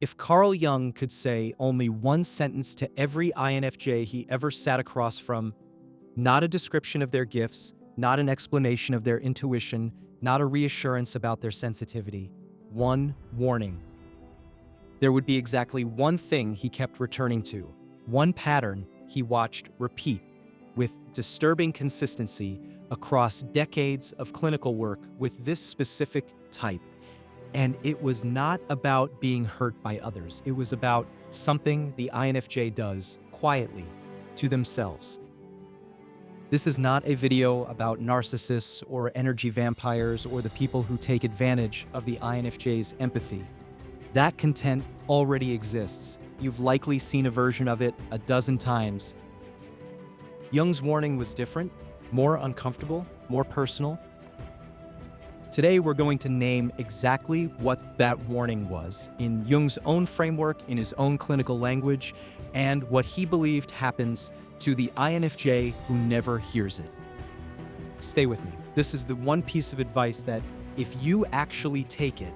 If Carl Jung could say only one sentence to every INFJ he ever sat across from, not a description of their gifts, not an explanation of their intuition, not a reassurance about their sensitivity, one warning, there would be exactly one thing he kept returning to, one pattern he watched repeat with disturbing consistency across decades of clinical work with this specific type. And it was not about being hurt by others. It was about something the INFJ does quietly to themselves. This is not a video about narcissists or energy vampires or the people who take advantage of the INFJ's empathy. That content already exists. You've likely seen a version of it a dozen times. Jung's warning was different, more uncomfortable, more personal. Today, we're going to name exactly what that warning was in Jung's own framework, in his own clinical language, and what he believed happens to the INFJ who never hears it. Stay with me. This is the one piece of advice that, if you actually take it,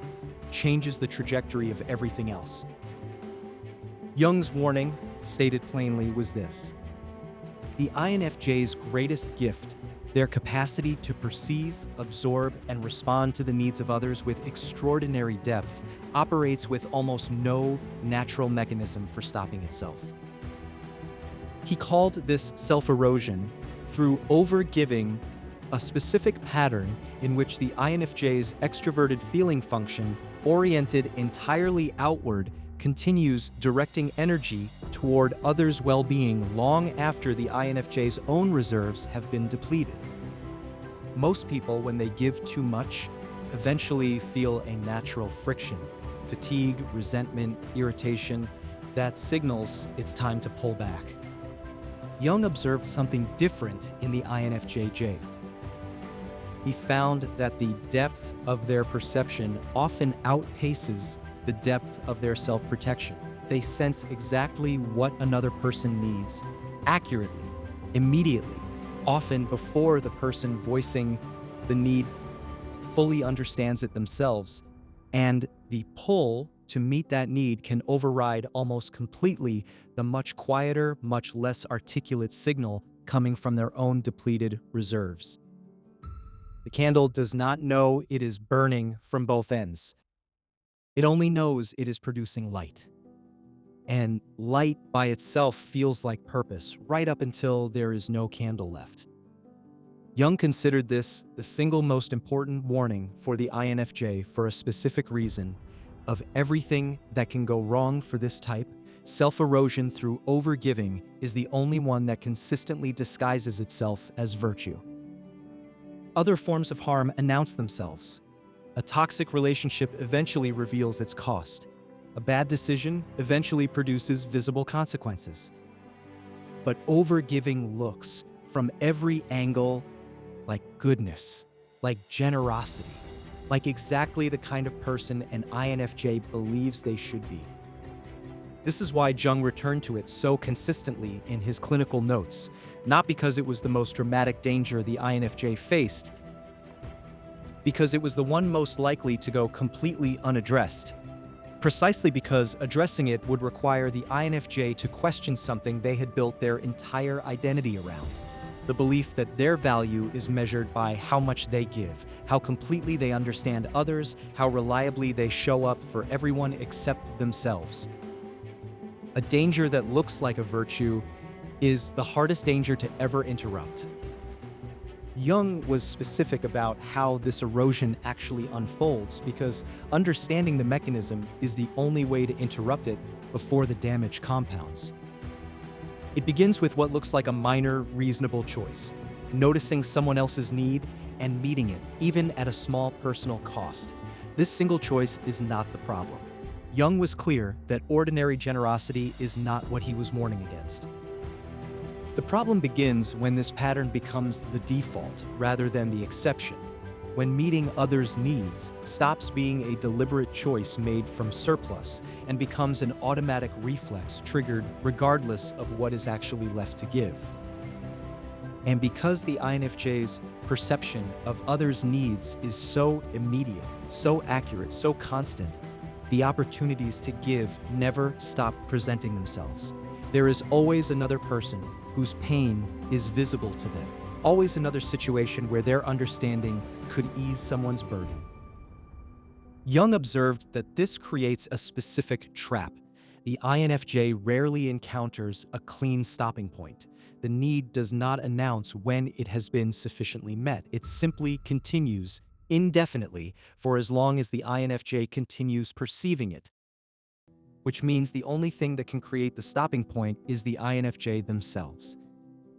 changes the trajectory of everything else. Jung's warning, stated plainly, was this: the INFJ's greatest gift, their capacity to perceive, absorb, and respond to the needs of others with extraordinary depth, operates with almost no natural mechanism for stopping itself. He called this self-erosion through overgiving, a specific pattern in which the INFJ's extroverted feeling function, oriented entirely outward, continues directing energy toward others' well-being long after the INFJ's own reserves have been depleted. Most people, when they give too much, eventually feel a natural friction, fatigue, resentment, irritation, that signals it's time to pull back. Jung observed something different in the INFJJ. He found that the depth of their perception often outpaces the depth of their self-protection. They sense exactly what another person needs, accurately, immediately, often before the person voicing the need fully understands it themselves, and the pull to meet that need can override almost completely the much quieter, much less articulate signal coming from their own depleted reserves. The candle does not know it is burning from both ends. It only knows it is producing light. And light by itself feels like purpose, right up until there is no candle left. Jung considered this the single most important warning for the INFJ for a specific reason. Of everything that can go wrong for this type, self-erosion through overgiving is the only one that consistently disguises itself as virtue. Other forms of harm announce themselves. A toxic relationship eventually reveals its cost. A bad decision eventually produces visible consequences. But overgiving looks from every angle like goodness, like generosity, like exactly the kind of person an INFJ believes they should be. This is why Jung returned to it so consistently in his clinical notes, not because it was the most dramatic danger the INFJ faced, because it was the one most likely to go completely unaddressed. Precisely because addressing it would require the INFJ to question something they had built their entire identity around. The belief that their value is measured by how much they give, how completely they understand others, how reliably they show up for everyone except themselves. A danger that looks like a virtue is the hardest danger to ever interrupt. Jung was specific about how this erosion actually unfolds because understanding the mechanism is the only way to interrupt it before the damage compounds. It begins with what looks like a minor, reasonable choice, noticing someone else's need and meeting it, even at a small personal cost. This single choice is not the problem. Jung was clear that ordinary generosity is not what he was warning against. The problem begins when this pattern becomes the default rather than the exception, when meeting others' needs stops being a deliberate choice made from surplus and becomes an automatic reflex triggered regardless of what is actually left to give. And because the INFJ's perception of others' needs is so immediate, so accurate, so constant, the opportunities to give never stop presenting themselves. There is always another person whose pain is visible to them, always another situation where their understanding could ease someone's burden. Jung observed that this creates a specific trap. The INFJ rarely encounters a clean stopping point. The need does not announce when it has been sufficiently met. It simply continues indefinitely for as long as the INFJ continues perceiving it, which means the only thing that can create the stopping point is the INFJ themselves.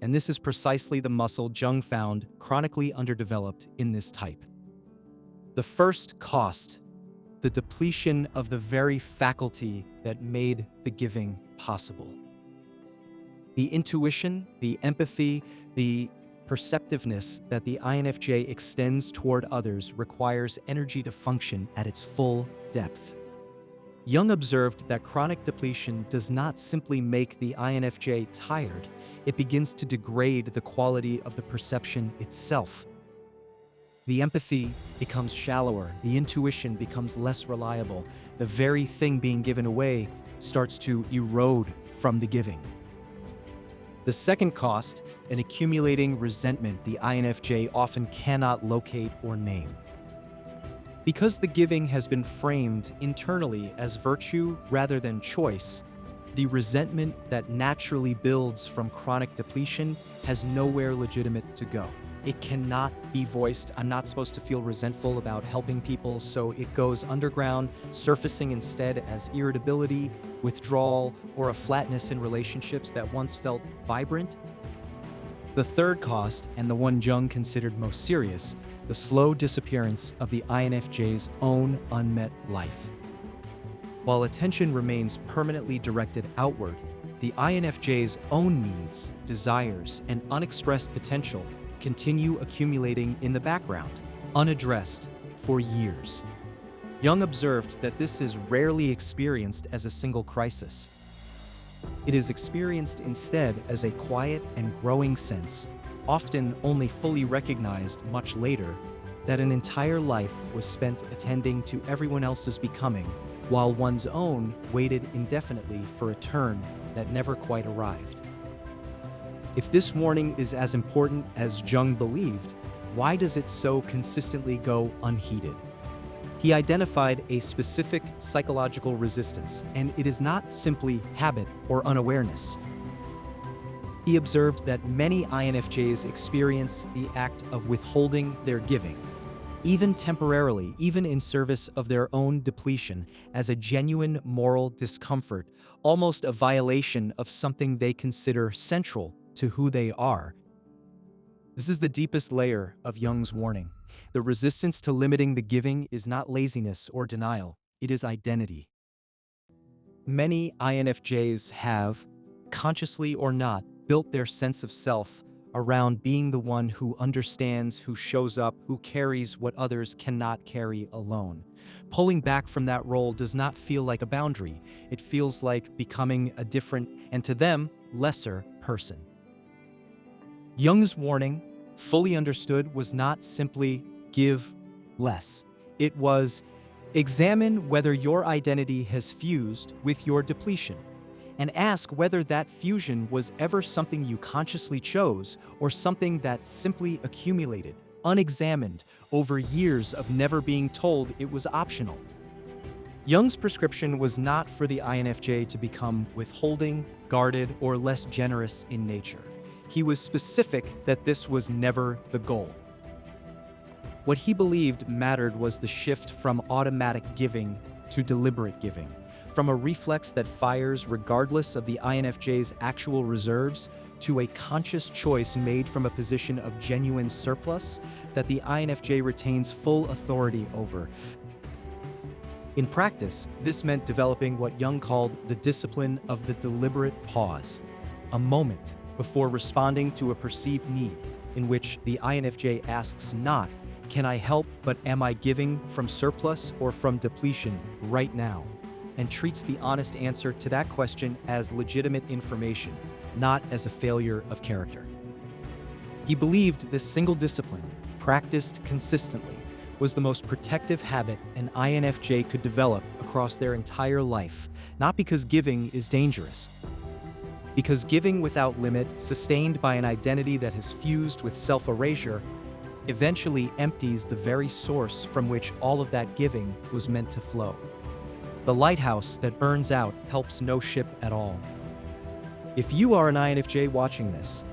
And this is precisely the muscle Jung found chronically underdeveloped in this type. The first cost: the depletion of the very faculty that made the giving possible. The intuition, the empathy, the perceptiveness that the INFJ extends toward others requires energy to function at its full depth. Jung observed that chronic depletion does not simply make the INFJ tired, it begins to degrade the quality of the perception itself. The empathy becomes shallower, the intuition becomes less reliable, the very thing being given away starts to erode from the giving. The second cost: an accumulating resentment the INFJ often cannot locate or name. Because the giving has been framed internally as virtue rather than choice, the resentment that naturally builds from chronic depletion has nowhere legitimate to go. It cannot be voiced. I'm not supposed to feel resentful about helping people, so it goes underground, surfacing instead as irritability, withdrawal, or a flatness in relationships that once felt vibrant. The third cost, and the one Jung considered most serious: the slow disappearance of the INFJ's own unmet life. While attention remains permanently directed outward, the INFJ's own needs, desires, and unexpressed potential continue accumulating in the background, unaddressed for years. Jung observed that this is rarely experienced as a single crisis. It is experienced instead as a quiet and growing sense, often only fully recognized much later, that an entire life was spent attending to everyone else's becoming, while one's own waited indefinitely for a turn that never quite arrived. If this warning is as important as Jung believed, why does it so consistently go unheeded? He identified a specific psychological resistance, and it is not simply habit or unawareness. He observed that many INFJs experience the act of withholding their giving, even temporarily, even in service of their own depletion, as a genuine moral discomfort, almost a violation of something they consider central to who they are. This is the deepest layer of Jung's warning. The resistance to limiting the giving is not laziness or denial, it is identity. Many INFJs have, consciously or not, built their sense of self around being the one who understands, who shows up, who carries what others cannot carry alone. Pulling back from that role does not feel like a boundary. It feels like becoming a different, and to them, lesser person. Jung's warning, fully understood, was not simply give less. It was examine whether your identity has fused with your depletion, and ask whether that fusion was ever something you consciously chose or something that simply accumulated, unexamined, over years of never being told it was optional. Jung's prescription was not for the INFJ to become withholding, guarded, or less generous in nature. He was specific that this was never the goal. What he believed mattered was the shift from automatic giving to deliberate giving, from a reflex that fires regardless of the INFJ's actual reserves to a conscious choice made from a position of genuine surplus that the INFJ retains full authority over. In practice, this meant developing what Jung called the discipline of the deliberate pause, a moment before responding to a perceived need, in which the INFJ asks not, "Can I help, but am I giving from surplus or from depletion right now?" and treats the honest answer to that question as legitimate information, not as a failure of character. He believed this single discipline, practiced consistently, was the most protective habit an INFJ could develop across their entire life, not because giving is dangerous. Because giving without limit, sustained by an identity that has fused with self-erasure, eventually empties the very source from which all of that giving was meant to flow. The lighthouse that burns out helps no ship at all. If you are an INFJ watching this,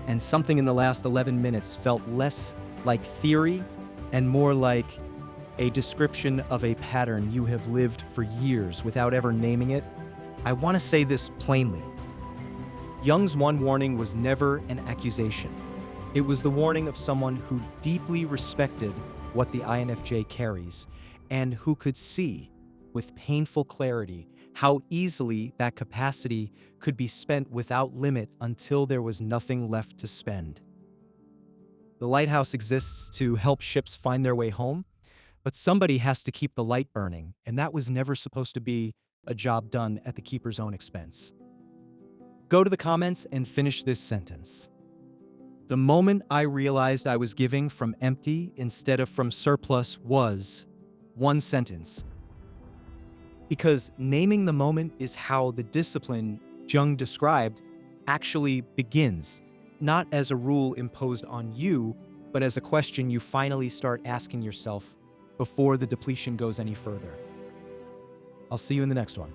and something in the last 11 minutes felt less like theory and more like a description of a pattern you have lived for years without ever naming it, I want to say this plainly. Jung's one warning was never an accusation. It was the warning of someone who deeply respected what the INFJ carries and who could see, with painful clarity, how easily that capacity could be spent without limit until there was nothing left to spend. The lighthouse exists to help ships find their way home, but somebody has to keep the light burning, and that was never supposed to be a job done at the keeper's own expense. Go to the comments and finish this sentence. The moment I realized I was giving from empty instead of from surplus was one sentence. Because naming the moment is how the discipline Jung described actually begins, not as a rule imposed on you, but as a question you finally start asking yourself before the depletion goes any further. I'll see you in the next one.